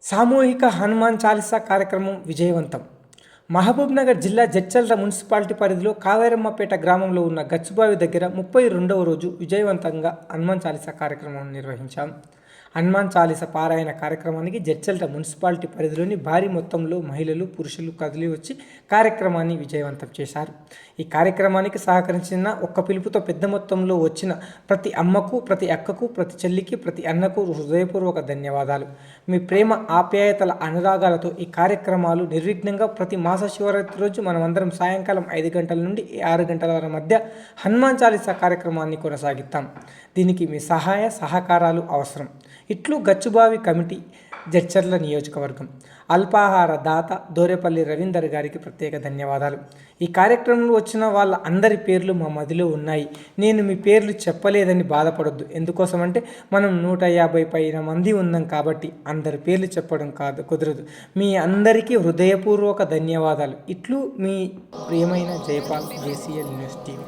సామూహిక హనుమాన్ చాలీసా కార్యక్రమం విజయవంతం. మహబూబ్నగర్ జిల్లా జడ్చర్ల మున్సిపాలిటీ పరిధిలో కావేరమ్మపేట గ్రామంలో ఉన్న గచ్చుబావి దగ్గర 32వ రోజు విజయవంతంగా హనుమాన్ చాలీసా కార్యక్రమం నిర్వహించాం. హనుమాన్ చాలీసా పారాయణ కార్యక్రమానికి జడ్చర్ల మున్సిపాలిటీ పరిధిలోని భారీ మొత్తంలో మహిళలు, పురుషులు కదిలి వచ్చి కార్యక్రమాన్ని విజయవంతం చేశారు. ఈ కార్యక్రమానికి సహకరించిన ఒక్క పిలుపుతో పెద్ద మొత్తంలో వచ్చిన ప్రతి అమ్మకు, ప్రతి అక్కకు, ప్రతి చెల్లికి, ప్రతి అన్నకు హృదయపూర్వక ధన్యవాదాలు. మీ ప్రేమ, ఆప్యాయతల అనురాగాలతో ఈ కార్యక్రమాలు నిర్విఘ్నంగా ప్రతి మాస శివరాత్రి రోజు మనమందరం సాయంకాలం 5 గంటల నుండి 6 గంటల మధ్య హనుమాన్ చాలీసా కార్యక్రమాన్ని కొనసాగిస్తాం. దీనికి మీ సహాయ సహకారాలు అవసరం. ఇట్లు గచ్చుబావి కమిటీ, జడ్చర్ల నియోజకవర్గం. అల్పాహార దాత దోరేపల్లి రవీందర్ గారికి ప్రత్యేక ధన్యవాదాలు. ఈ కార్యక్రమంలో వచ్చిన వాళ్ళ అందరి పేర్లు మా మదిలో ఉన్నాయి. నేను మీ పేర్లు చెప్పలేదని బాధపడొద్దు. ఎందుకోసమంటే మనం 150 పైన మంది ఉన్నాం కాబట్టి అందరి పేర్లు చెప్పడం కుదరదు. మీ అందరికీ హృదయపూర్వక ధన్యవాదాలు. ఇట్లు మీ ప్రియమైన Jaipal, JCL news TV.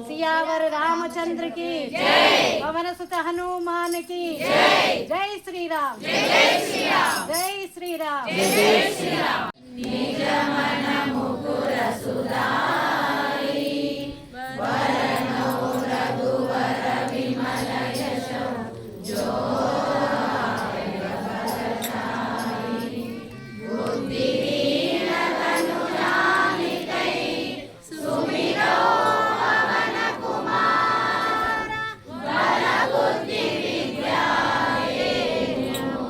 Siyavar Ramchandra की जय, पवन सुत हनुमान की जय, जय श्री राम, जय श्री राम, जय श्री राम, जय श्री राम। निज मन मुकुर सुधारी वरनो रघुवर विमल यशो जो बुद्धिहीन तनु जानिकै सुमिरो पवन कुमार बल बुद्धि विद्या देहु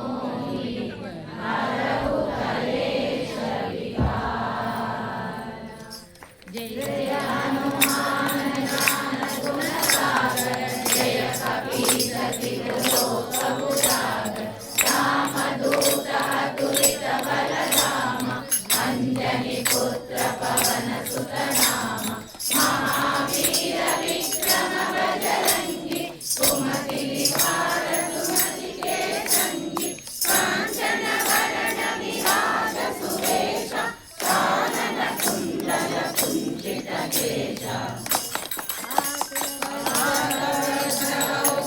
हरहु कलेश विकार। जय हनुमान ज्ञान गुण सागर जय कपीस तिहु लोक उजागर रामदूत अतुलित बल धाम अंजनी पुत्र पवन सुत नाम महावीर विक्रम बजरंगी कुमति निवार सुमति के संगी कांचन वरण विराज सुरेशा कानन कुंडल कुंचित केशा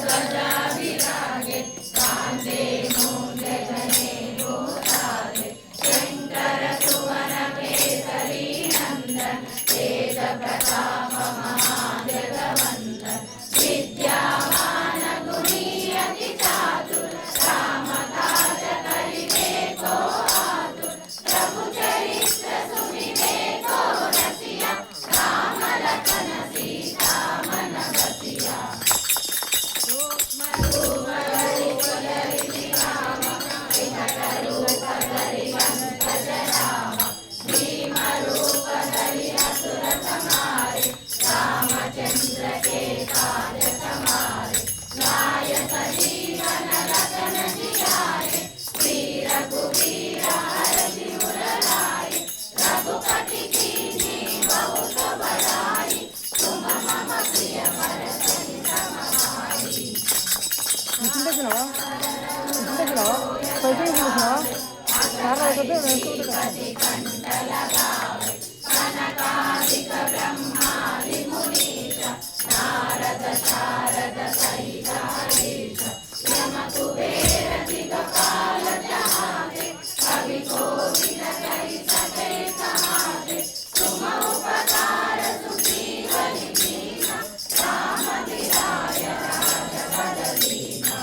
गजा विरागे कांधे मूंज जनेऊ साजे शंकर सुवन केसरी नंदन तेज प्रताप महाजगवंदन विद्यावान गुणी अति चातुर राम काज करिबे को आतुर प्रभु चरित्र सुनिबे को रसिया राम लखन सीता मन बसिया। रामचंद्र के काज समारे लाय सजीवन लखन जियाए श्री रघुवीर हरषि उर लाए रघुपति कीन्ही बहुत बड़ाई तुम मम प्रिय भरत समाई। कंठ लगावे कनकादिक ब्रह्मादि मुनीश नारद शारद सहित हरीश यम कुबेर दिगपाल जहाते कवि कोविद कहि सके कहाते तुम उपकार सुग्रीव लीना राम दिलाय राजपद दीना।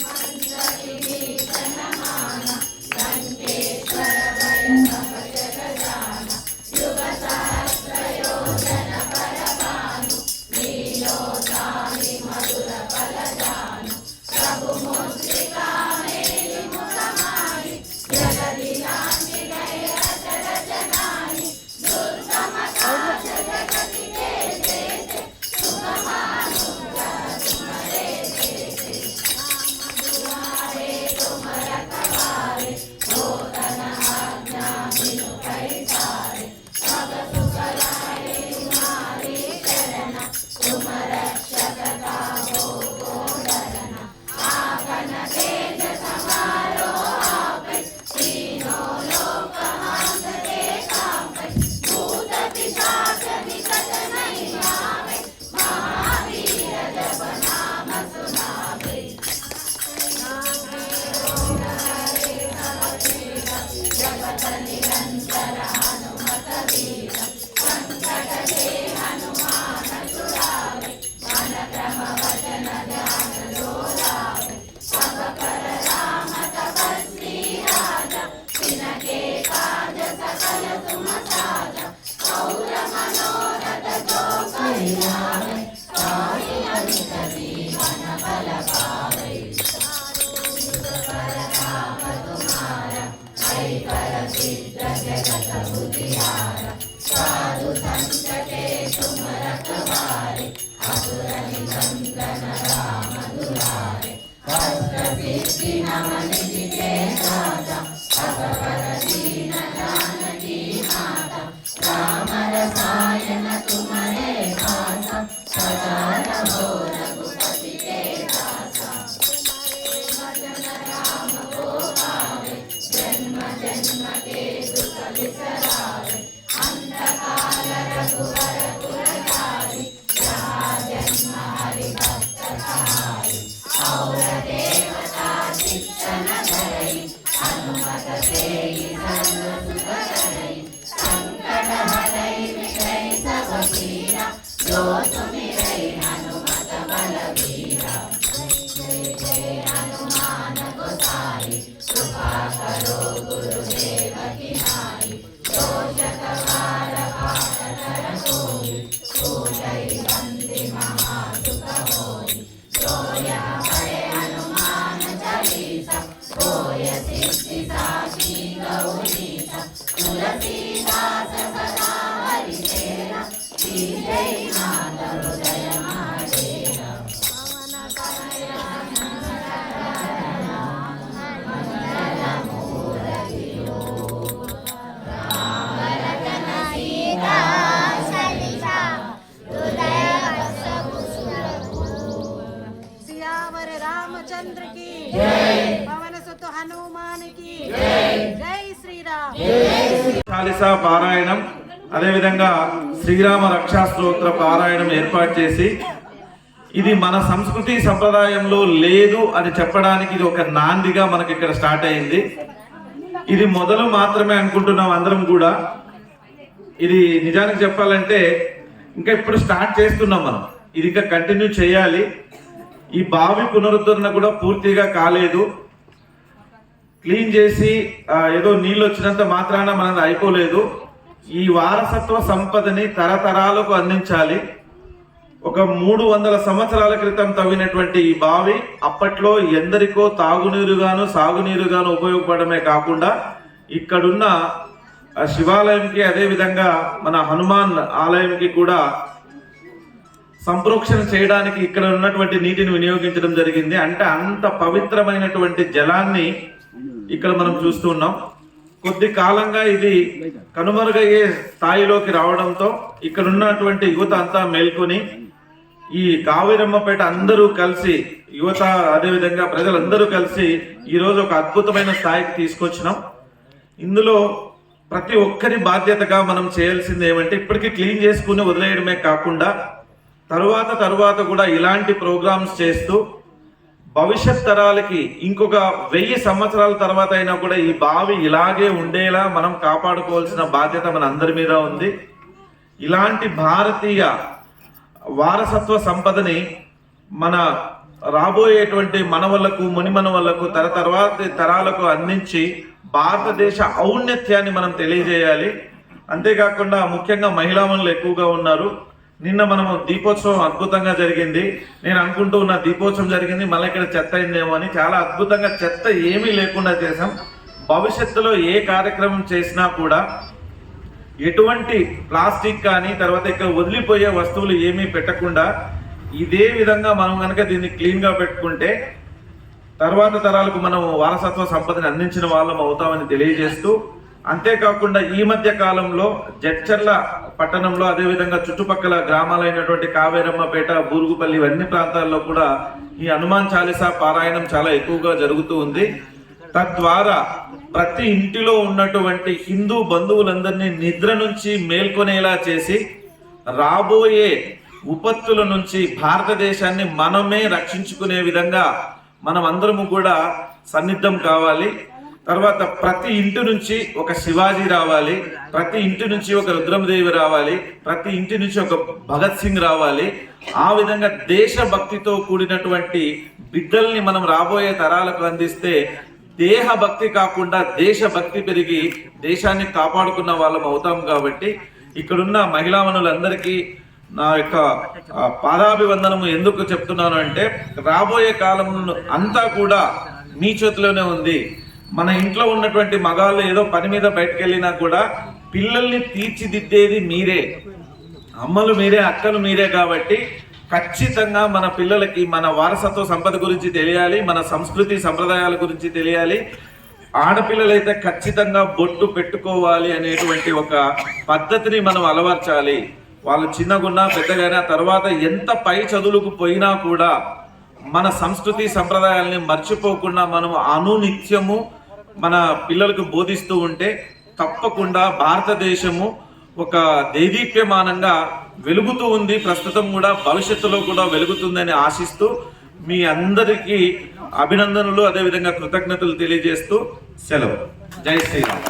मंजरी भीषण माना लंकेश्वर भय सब जग सियावर रामचंद्र की जय, पवन सुत हनुमान की जय, जय श्री राम। చాలీసా పారాయణం అదేవిధంగా శ్రీరామ రక్షా స్తోత్ర పారాయణం ఏర్పాటు చేసి ఇది మన సంస్కృతి సంప్రదాయంలో లేదు అని చెప్పడానికి ఇది ఒక నాందిగా మనకి ఇక్కడ స్టార్ట్ అయింది. ఇది మొదలు మాత్రమే అనుకుంటున్నాం అందరం కూడా. ఇది నిజానికి చెప్పాలంటే ఇంకా ఇప్పుడు స్టార్ట్ చేస్తున్నాం మనం, ఇది ఇంకా కంటిన్యూ చేయాలి. ఈ బావి పునరుద్ధరణ కూడా పూర్తిగా కాలేదు. క్లీన్ చేసి ఏదో నీళ్ళు వచ్చినంత మాత్రాన మనది అయిపోలేదు. ఈ వారసత్వ సంపదని తరతరాలకు అందించాలి. ఒక 300 సంవత్సరాల క్రితం తవ్వినటువంటి ఈ బావి అప్పట్లో ఎందరికో తాగునీరుగాను సాగునీరుగాను ఉపయోగపడమే కాకుండా ఇక్కడున్న శివాలయంకి అదేవిధంగా మన హనుమాన్ ఆలయంకి కూడా సంప్రోక్షణ చేయడానికి ఇక్కడ ఉన్నటువంటి నీటిని వినియోగించడం జరిగింది. అంటే అంత పవిత్రమైనటువంటి జలాన్ని ఇక్కడ మనం చూస్తూ ఉన్నాం. కొద్ది కాలంగా ఇది కనుమరుగయ్యే స్థాయిలోకి రావడంతో ఇక్కడ ఉన్నటువంటి యువత అంతా మేల్కొని ఈ కావేరమ్మపేట అందరూ కలిసి, యువత అదేవిధంగా ప్రజలందరూ కలిసి ఈరోజు ఒక అద్భుతమైన స్థాయికి తీసుకొచ్చినాం. ఇందులో ప్రతి ఒక్కరి బాధ్యతగా మనం చేయాల్సింది ఏమంటే ఇప్పటికీ క్లీన్ చేసుకుని వదిలేయడమే కాకుండా తరువాత కూడా ఇలాంటి ప్రోగ్రామ్స్ చేస్తూ భవిష్యత్ తరాలకి ఇంకొక 1000 సంవత్సరాల తర్వాత అయినా కూడా ఈ బావి ఇలాగే ఉండేలా మనం కాపాడుకోవాల్సిన బాధ్యత మన అందరి మీద ఉంది. ఇలాంటి భారతీయ వారసత్వ సంపదని మన రాబోయేటువంటి మనవళ్లకు మునిమనవళ్లకు తర్వాతి తరాలకు అందించి భారతదేశ ఔన్నత్యాన్ని మనం తెలియజేయాలి. అంతేకాకుండా ముఖ్యంగా మహిళామణులు ఎక్కువగా ఉన్నారు. నిన్న మనం దీపోత్సవం అద్భుతంగా జరిగింది. నేను అనుకుంటూ ఉన్న దీపోత్సవం జరిగింది, మళ్ళీ ఇక్కడ చెత్త అయిందేమో అని. చాలా అద్భుతంగా చెత్త ఏమీ లేకుండా చేసాం. భవిష్యత్తులో ఏ కార్యక్రమం చేసినా కూడా ఎటువంటి ప్లాస్టిక్ కానీ తర్వాత ఇక్కడ వదిలిపోయే వస్తువులు ఏమీ పెట్టకుండా ఇదే విధంగా మనం కనుక దీన్ని క్లీన్గా పెట్టుకుంటే తర్వాత తరాలకు మనం వారసత్వ సంపదని అందించిన వాళ్ళం అవుతామని తెలియజేస్తూ, అంతేకాకుండా ఈ మధ్య కాలంలో జడ్చర్ల పట్టణంలో అదేవిధంగా చుట్టుపక్కల గ్రామాలైనటువంటి కావేరమ్మపేట, బూరుగుపల్లి ఇవన్నీ ప్రాంతాల్లో కూడా ఈ హనుమాన్ చాలీసా పారాయణం చాలా ఎక్కువగా జరుగుతూ ఉంది. తద్వారా ప్రతి ఇంటిలో ఉన్నటువంటి హిందూ బంధువులందరినీ నిద్ర నుంచి మేల్కొనేలా చేసి రాబోయే విపత్తుల నుంచి భారతదేశాన్ని మనమే రక్షించుకునే విధంగా మనం అందరము కూడా సన్నిద్ధం కావాలి. తర్వాత ప్రతి ఇంటి నుంచి ఒక శివాజీ రావాలి, ప్రతి ఇంటి నుంచి ఒక రుద్రమదేవి రావాలి, ప్రతి ఇంటి నుంచి ఒక భగత్ సింగ్ రావాలి. ఆ విధంగా దేశభక్తితో కూడినటువంటి బిడ్డల్ని మనం రాబోయే తరాలకు అందిస్తే దేహభక్తి కాకుండా దేశభక్తి పెరిగి దేశాన్ని కాపాడుకున్న వాళ్ళం అవుతాం. కాబట్టి ఇక్కడున్న మహిళామణులందరికీ నా యొక్క పాదాభివందనము ఎందుకు చెప్తున్నాను అంటే రాబోయే కాలం అంతా కూడా మీ చేతిలోనే ఉంది. మన ఇంట్లో ఉన్నటువంటి మగాళ్ళు ఏదో పని మీద బయటకు వెళ్ళినా కూడా పిల్లల్ని తీర్చిదిద్దేది మీరే, అమ్మలు మీరే, అక్కలు మీరే. కాబట్టి ఖచ్చితంగా మన పిల్లలకి మన వారసత్వ సంపద గురించి తెలియాలి, మన సంస్కృతి సంప్రదాయాల గురించి తెలియాలి. ఆడపిల్లలైతే ఖచ్చితంగా బొట్టు పెట్టుకోవాలి అనేటువంటి ఒక పద్ధతిని మనం అలవర్చాలి. వాళ్ళు చిన్నగున్నా పెద్దగానే తర్వాత ఎంత పై చదువులకు పోయినా కూడా మన సంస్కృతి సంప్రదాయాలని మర్చిపోకుండా మనం అనునిత్యము మన పిల్లలకు బోధిస్తూ ఉంటే తప్పకుండా భారతదేశము ఒక దేదీప్యమానంగా వెలుగుతూ ఉంది. ప్రస్తుతం కూడా భవిష్యత్తులో కూడా వెలుగుతుందని ఆశిస్తూ మీ అందరికీ అభినందనలు, అదేవిధంగా కృతజ్ఞతలు తెలియజేస్తూ సెలవు. జై శ్రీరామ్.